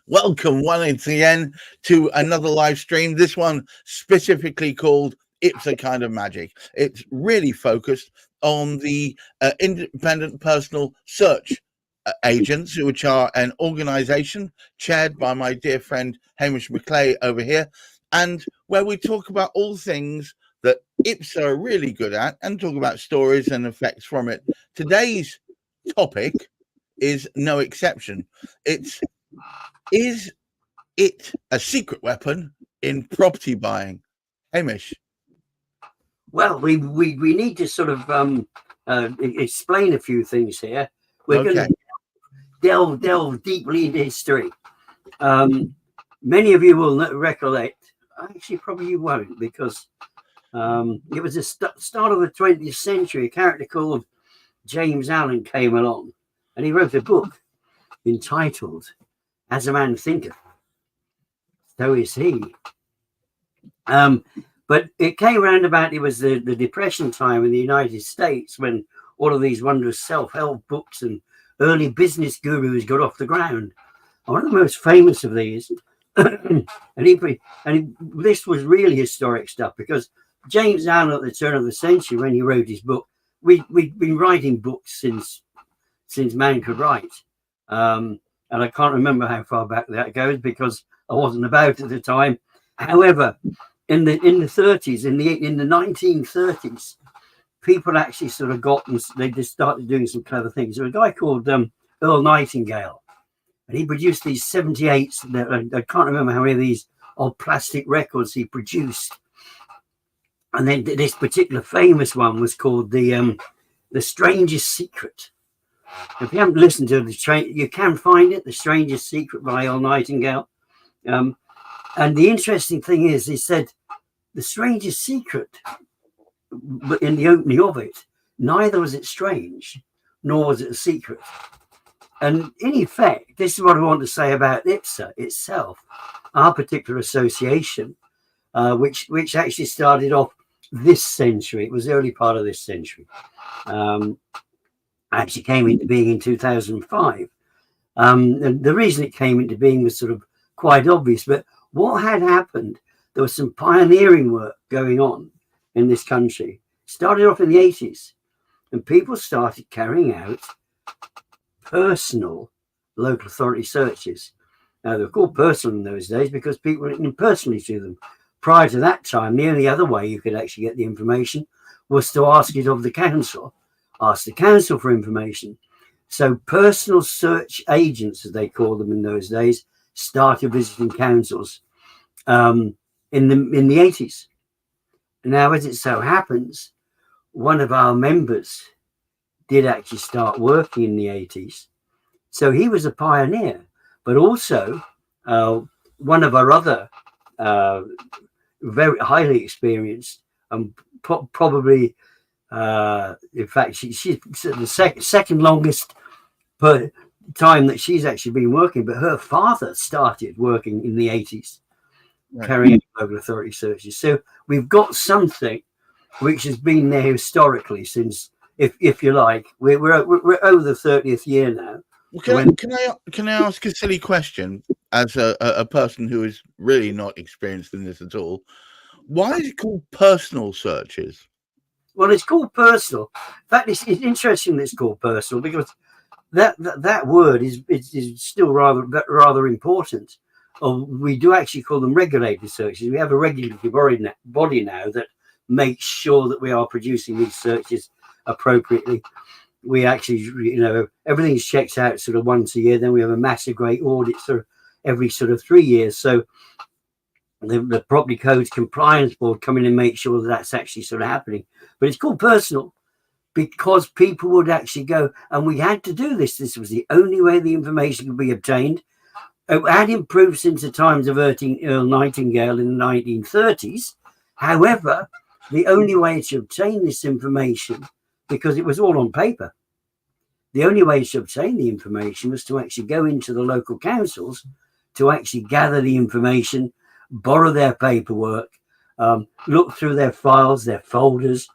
Welcome once again to another live stream. This one specifically called IPSA Kind of Magic. It's really focused on the independent personal search agents, which are an organization chaired by my dear friend Hamish McLay over here, and where we talk about all things that IPSA are really good at and talk about stories and effects from it. Today's topic is no exception. Is it a secret weapon in property buying? Hamish. Well, we need to sort of explain a few things here. We're going to delve deeply into history. Many of you will recollect. Actually, probably you won't, because it was the start of the 20th century. A character called James Allen came along, and he wrote a book entitled "As a Man Thinketh, So Is He." But it came around about, it was the Depression time in the United States, when all of these wondrous self-help books and early business gurus got off the ground. One of the most famous of these, this was really historic stuff, because James Allen at the turn of the century, when he wrote his book, we'd been writing books since man could write. And I can't remember how far back that goes, because I wasn't about at the time. However, in the 30s, in the 1930s, people actually sort of they just started doing some clever things. There was a guy called Earl Nightingale, and he produced these 78s. I can't remember how many of these old plastic records he produced. And then this particular famous one was called the Strangest Secret. If you haven't listened to it, you can find it, The Strangest Secret by Earl Nightingale. And the interesting thing is, he said, the strangest secret, but in the opening of it, neither was it strange, nor was it a secret. And in effect, this is what I want to say about IPSA itself, our particular association, which actually started off this century. It was the early part of this century. Actually came into being in 2005. And the reason it came into being was sort of quite obvious, but what had happened, there was some pioneering work going on in this country. Started off in the 80s, and people started carrying out personal local authority searches. Now, they were called personal in those days because people went in personally to them. Prior to that time, the only other way you could actually get the information was to ask it of the council, ask the council for information. So personal search agents, as they called them in those days, started visiting councils in the 80s. Now, as it so happens, one of our members did actually start working in the 80s. So he was a pioneer, but also one of our other very highly experienced and probably, in fact, she's the second longest time that she's actually been working, but her father started working in the 80s, right, carrying out local authority searches. So we've got something which has been there historically since, if you like, we're over the 30th year now. Well, can I ask a silly question as a person who is really not experienced in this at all? Why is it called personal searches? Well, it's called personal. In fact, it's interesting that it's called personal, because that word is still rather important. We do actually call them regulated searches. We have a regulatory body now that makes sure that we are producing these searches appropriately. We actually, everything's checked out sort of once a year. Then we have a massive great audit sort of every sort of 3 years. So the Property Codes Compliance Board come in and make sure that that's actually sort of happening. But it's called personal because people would actually go, and we had to do this. This was the only way the information could be obtained. It had improved since the times of Earl Nightingale in the 1930s. However, the only way to obtain this information, because it was all on paper, the only way to obtain the information was to actually go into the local councils to actually gather the information, borrow their paperwork, look through their files, their folders,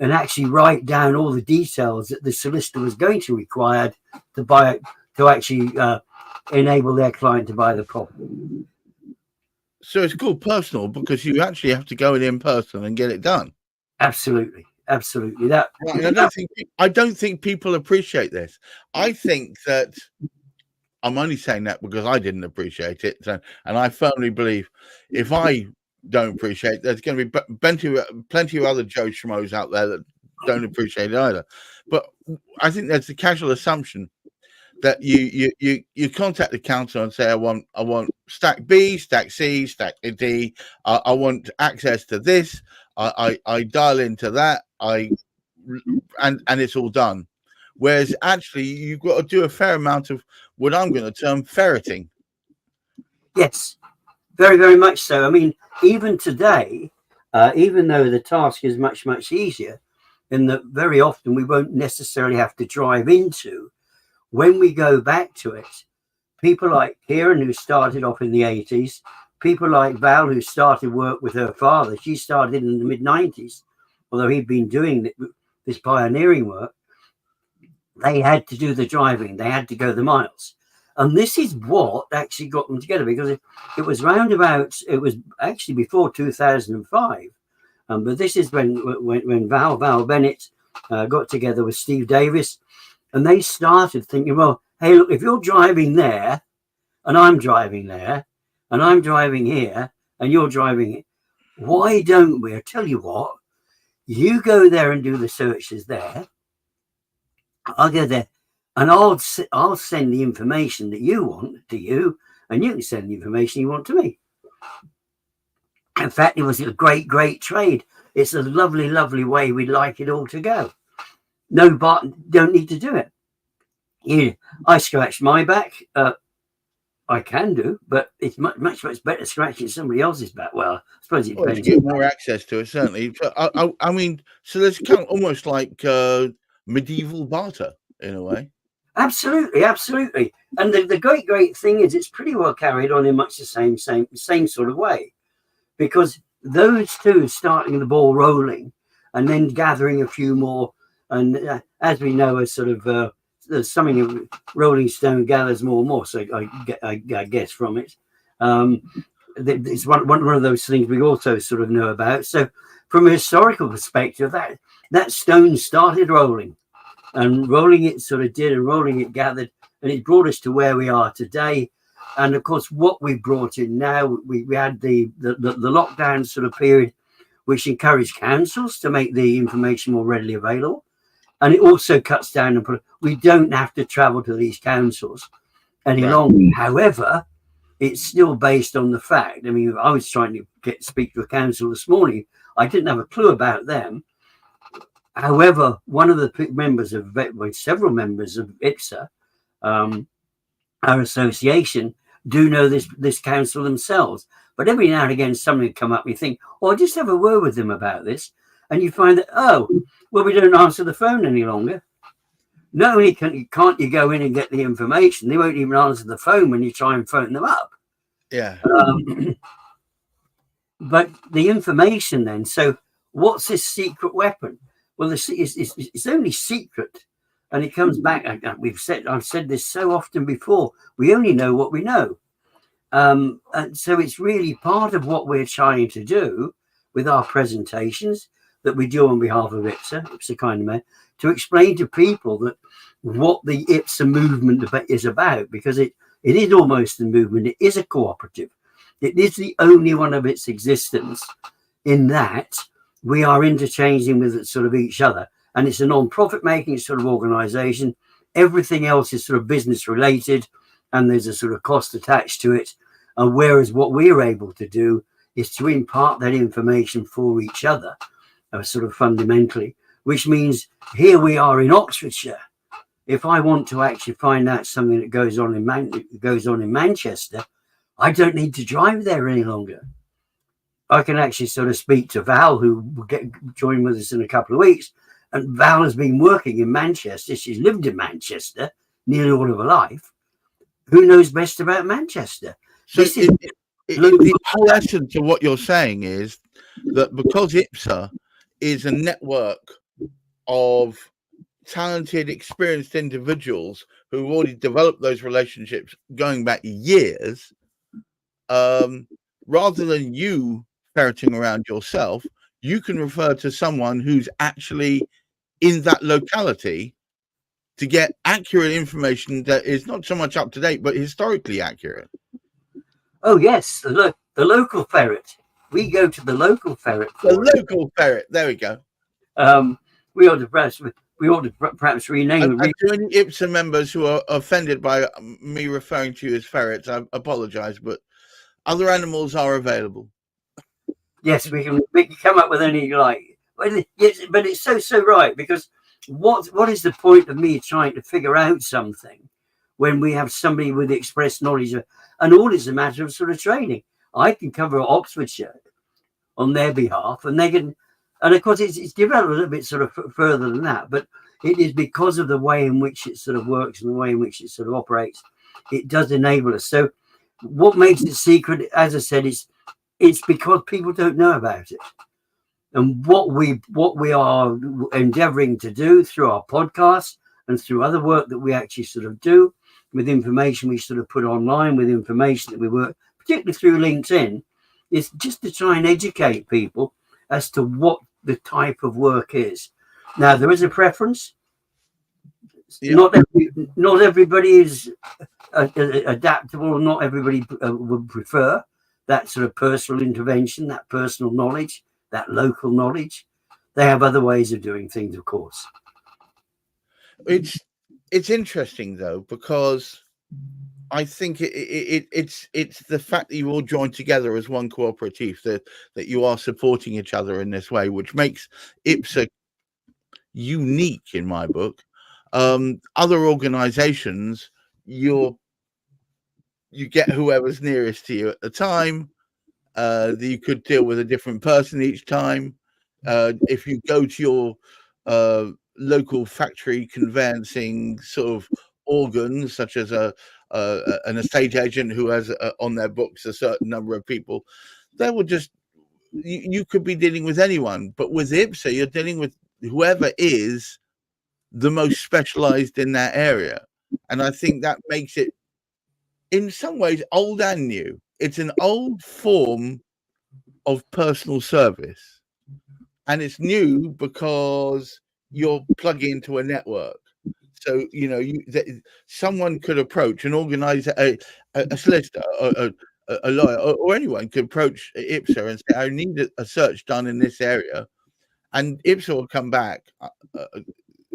and actually write down all the details that the solicitor was going to require to actually enable their client to buy the property. So it's called personal because you actually have to go in person and get it done. Absolutely. Right, and I don't think people appreciate this. I think that I'm only saying that because I didn't appreciate it, and I firmly believe if I don't appreciate it, there's going to be plenty of other Joe Schmoes out there that don't appreciate it either. But I think there's a casual assumption that you contact the council and say, I want stack B, stack C, stack D. I want access to this. I dial into that. And it's all done. Whereas actually you've got to do a fair amount of what I'm going to term ferreting. Yes, very, very much so. I mean, even today, even though the task is much, much easier, in that very often we won't necessarily have to drive into. When we go back to it, people like Kieran, who started off in the 80s, people like Val, who started work with her father, she started in the mid-90s, although he'd been doing this pioneering work, they had to do the driving, they had to go the miles. And this is what actually got them together, because it was it was actually before 2005. But this is when Val Bennett got together with Steve Davis, and they started thinking, well, hey, look, if you're driving there and I'm driving there and I'm driving here and you're driving here, why don't we? I tell you what, you go there and do the searches there. I'll go there and I'll send the information that you want to you, and you can send the information you want to me. In fact, it was a great, great trade. It's a lovely, lovely way we'd like it all to go. No, but don't need to do it. I scratch my back. I can do, but it's much, much, much better scratching somebody else's back. Well, I suppose it depends. You get more access to it, certainly. I mean, so there's kind of almost like medieval barter in a way. Absolutely. And the great thing is it's pretty well carried on in much the same sort of way, because those two starting the ball rolling and then gathering a few more. And as we know, a sort of there's something of Rolling Stone gathers more and more. So I guess from it, it's one of those things we also sort of know about. So from a historical perspective, that stone started rolling, and rolling it sort of did, and rolling it gathered, and it brought us to where we are today. And of course, what we brought in now, we had the lockdown sort of period, which encouraged councils to make the information more readily available. And it also cuts down and we don't have to travel to these councils any longer. However, it's still based on the fact. I mean, I was trying to speak to a council this morning. I didn't have a clue about them. However, one of the members of several members of IPSA, our association, do know this council themselves. But every now and again, somebody will come up and you think, oh, I'll just have a word with them about this. And you find that, oh, well, we don't answer the phone any longer. Not only can't you go in and get the information, they won't even answer the phone when you try and phone them up. Yeah. But the information then, so what's this secret weapon? Well, it's only secret. And it comes back. I've said this so often before. We only know what we know. And so it's really part of what we're trying to do with our presentations that we do on behalf of IPSA kind of man, to explain to people that what the IPSA movement is about, because it is almost a movement. It is a cooperative. It is the only one of its existence in that we are interchanging with sort of each other. And it's a non-profit making sort of organization. Everything else is sort of business related, and there's a sort of cost attached to it. And whereas what we're able to do is to impart that information for each other, sort of fundamentally, which means here we are in Oxfordshire. If I want to actually find out something that goes on in Manchester, I don't need to drive there any longer. I can actually sort of speak to Val, who will join with us in a couple of weeks. And Val has been working in Manchester. She's lived in Manchester nearly all of her life. Who knows best about Manchester? So the whole essence of what you're saying is that because IPSA is a network of talented, experienced individuals who've already developed those relationships going back years, rather than you ferreting around yourself, you can refer to someone who's actually in that locality to get accurate information that is not so much up to date, but historically accurate. Oh, yes, the local ferret. We go to the local ferret. Local ferret. There we go. We ought to perhaps rename it. To any IPSA members who are offended by me referring to you as ferrets, I apologise, but other animals are available. Yes, we can come up with any you like. But it's so right, because what is the point of me trying to figure out something when we have somebody with express knowledge and all is a matter of sort of training? I can cover Oxfordshire on their behalf, and they can, and of course it's developed a little bit sort of further than that, but it is because of the way in which it sort of works and the way in which it sort of operates. It does enable us. So what makes it secret, as I said, it's because people don't know about it. And what we are endeavoring to do through our podcast and through other work that we actually sort of do with information we sort of put online, with information that we work, particularly through LinkedIn, is just to try and educate people as to what the type of work is. Now, there is a preference. Yeah. Not everybody is adaptable. Not everybody would prefer that sort of personal intervention, that personal knowledge, that local knowledge. They have other ways of doing things, of course. It's interesting though, because I think it's the fact that you all join together as one cooperative, that you are supporting each other in this way, which makes IPSA unique in my book. Other organizations, you get whoever's nearest to you at the time. You could deal with a different person each time. If you go to your local factory conveyancing sort of organs, such as an estate agent who has on their books a certain number of people, they will just, you could be dealing with anyone. But with IPSA, you're dealing with whoever is the most specialized in that area. And I think that makes it, in some ways, old and new. It's an old form of personal service, and it's new because you're plugging into a network. So, you know, someone could approach an organizer, a solicitor, a lawyer, or anyone could approach IPSA and say, I need a search done in this area. And IPSA will come back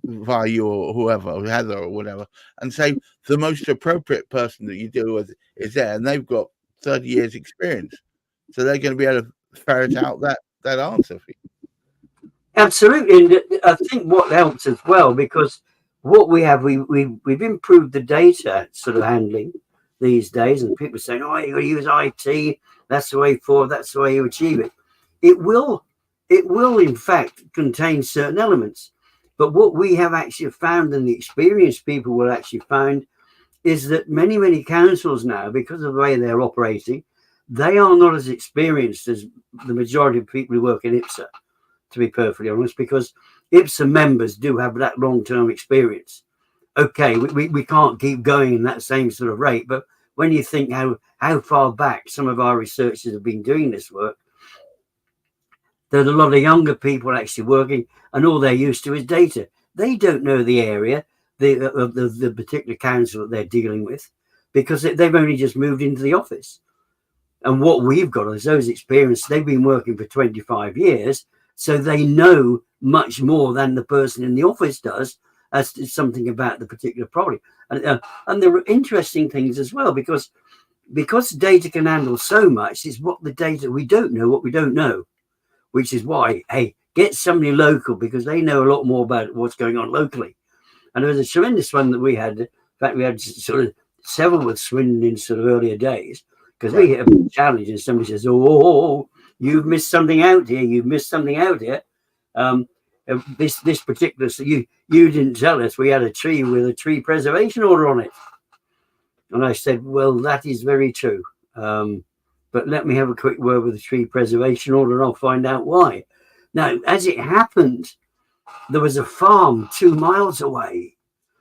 via you or whoever, Heather or whatever, and say the most appropriate person that you deal with is there. And they've got 30 years experience. So they're going to be able to ferret out that answer for you. Absolutely. And I think what helps as well, because what we have, we've improved the data sort of handling these days, and people are saying, oh, you got to use IT, that's the way forward, that's the way you achieve it. It will in fact contain certain elements. But what we have actually found, and the experienced people will actually find, is that many councils now, because of the way they're operating, they are not as experienced as the majority of people who work in IPSA, to be perfectly honest, because IPSA members do have that long-term experience. Okay, we can't keep going in that same sort of rate, but when you think how far back some of our researchers have been doing this work, there's a lot of younger people actually working, and all they're used to is data. They don't know the area, the particular council that they're dealing with, because they've only just moved into the office. And what we've got is those experiences. They've been working for 25 years, so they know much more than the person in the office does as to something about the particular property. And there are interesting things as well, because data can handle so much. It's what the data, we don't know what we don't know, which is why, hey, get somebody local, because they know a lot more about what's going on locally. And there was a tremendous one that we had. In fact, we had sort of several with Swindon in sort of earlier days, because we hit a big challenge and somebody says, oh, you've missed something out here. You've missed something out here. This particular, so you didn't tell us we had a tree with a tree preservation order on it. And I said, well, that is very true. But let me have a quick word with the tree preservation order and I'll find out why. Now, as it happened, there was a farm 2 miles away.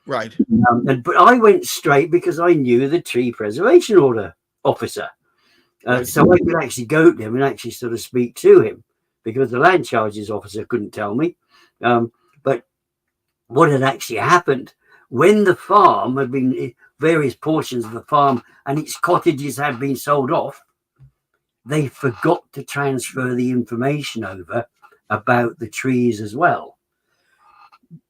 Right. But I went straight because I knew the tree preservation order officer. Right. So I could actually go to him and actually sort of speak to him, because the land charges officer couldn't tell me. But what had actually happened, when the farm had been, various portions of the farm and its cottages had been sold off, they forgot to transfer the information over about the trees as well.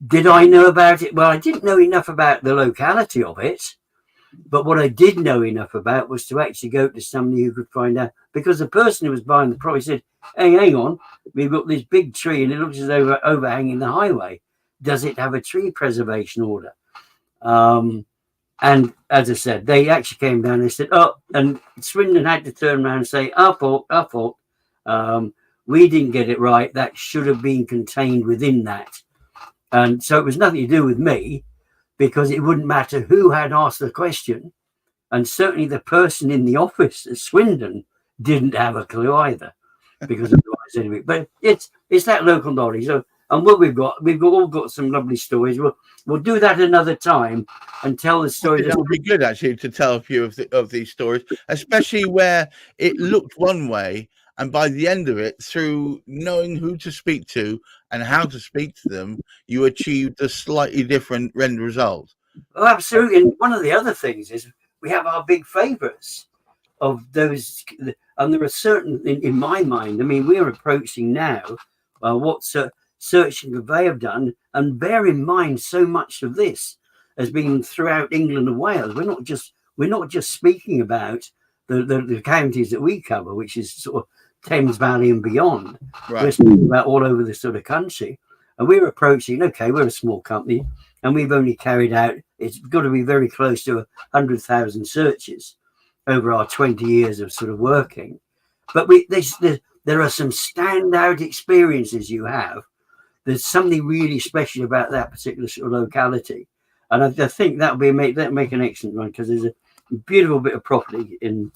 Did I know about it? Well, I didn't know enough about the locality of it, but what I did know enough about was to actually go to somebody who could find out, because the person who was buying the property said, hey, hang on, we've got this big tree and it looks as though overhanging the highway. Does it have a tree preservation order? And as I said, they actually came down and they said, oh, and Swindon had to turn around and say, our fault. We didn't get it right. That should have been contained within that. And so it was nothing to do with me, because it wouldn't matter who had asked the question. And certainly the person in the office at Swindon didn't have a clue either, because otherwise anyway. But it's that local knowledge. So, and what we've all got some lovely stories. We'll do that another time and tell the story. That would be good, actually, to tell a few of these stories, especially where it looked one way, and by the end of it, through knowing who to speak to and how to speak to them, you achieved a slightly different end result. Oh, absolutely. And one of the other things is we have our big favourites of those, and there are certain, in my mind, I mean, we're approaching now what Search and Convey have done, and bear in mind, so much of this has been throughout England and Wales. We're not just speaking about the counties that we cover, which is sort of Thames Valley and beyond. Right. We're speaking about all over the sort of country, and we're approaching. Okay, we're a small company, and we've only carried out, it's got to be very close to 100,000 searches over our 20 years of sort of working. But there are some standout experiences you have. There's something really special about that particular sort of locality, and I think that will make an excellent one, because there's a beautiful bit of property in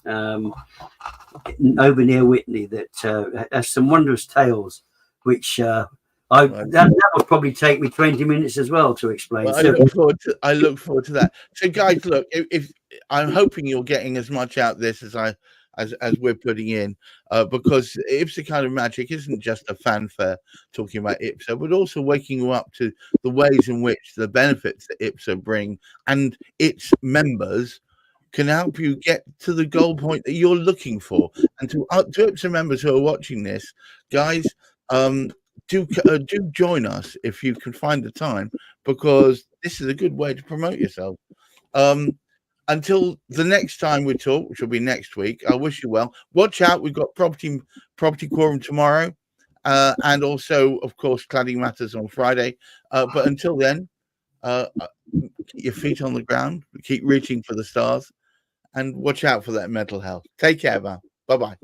over near Whitney that has some wondrous tales, which that would probably take me 20 minutes as well to explain. Well, I look forward to that. So, guys, look, if I'm hoping you're getting as much out of this as we're putting in, because IPSA Kind of Magic isn't just a fanfare talking about IPSA, but also waking you up to the ways in which the benefits that IPSA bring and its members can help you get to the goal point that you're looking for. And to IPSA members who are watching this, guys, do join us if you can find the time, because this is a good way to promote yourself. Until the next time we talk, which will be next week, I wish you well. Watch out, we've got property quorum tomorrow, and also, of course, Cladding Matters on Friday. But until then, keep your feet on the ground, keep reaching for the stars, and watch out for that mental health. Take care, man. Bye-bye.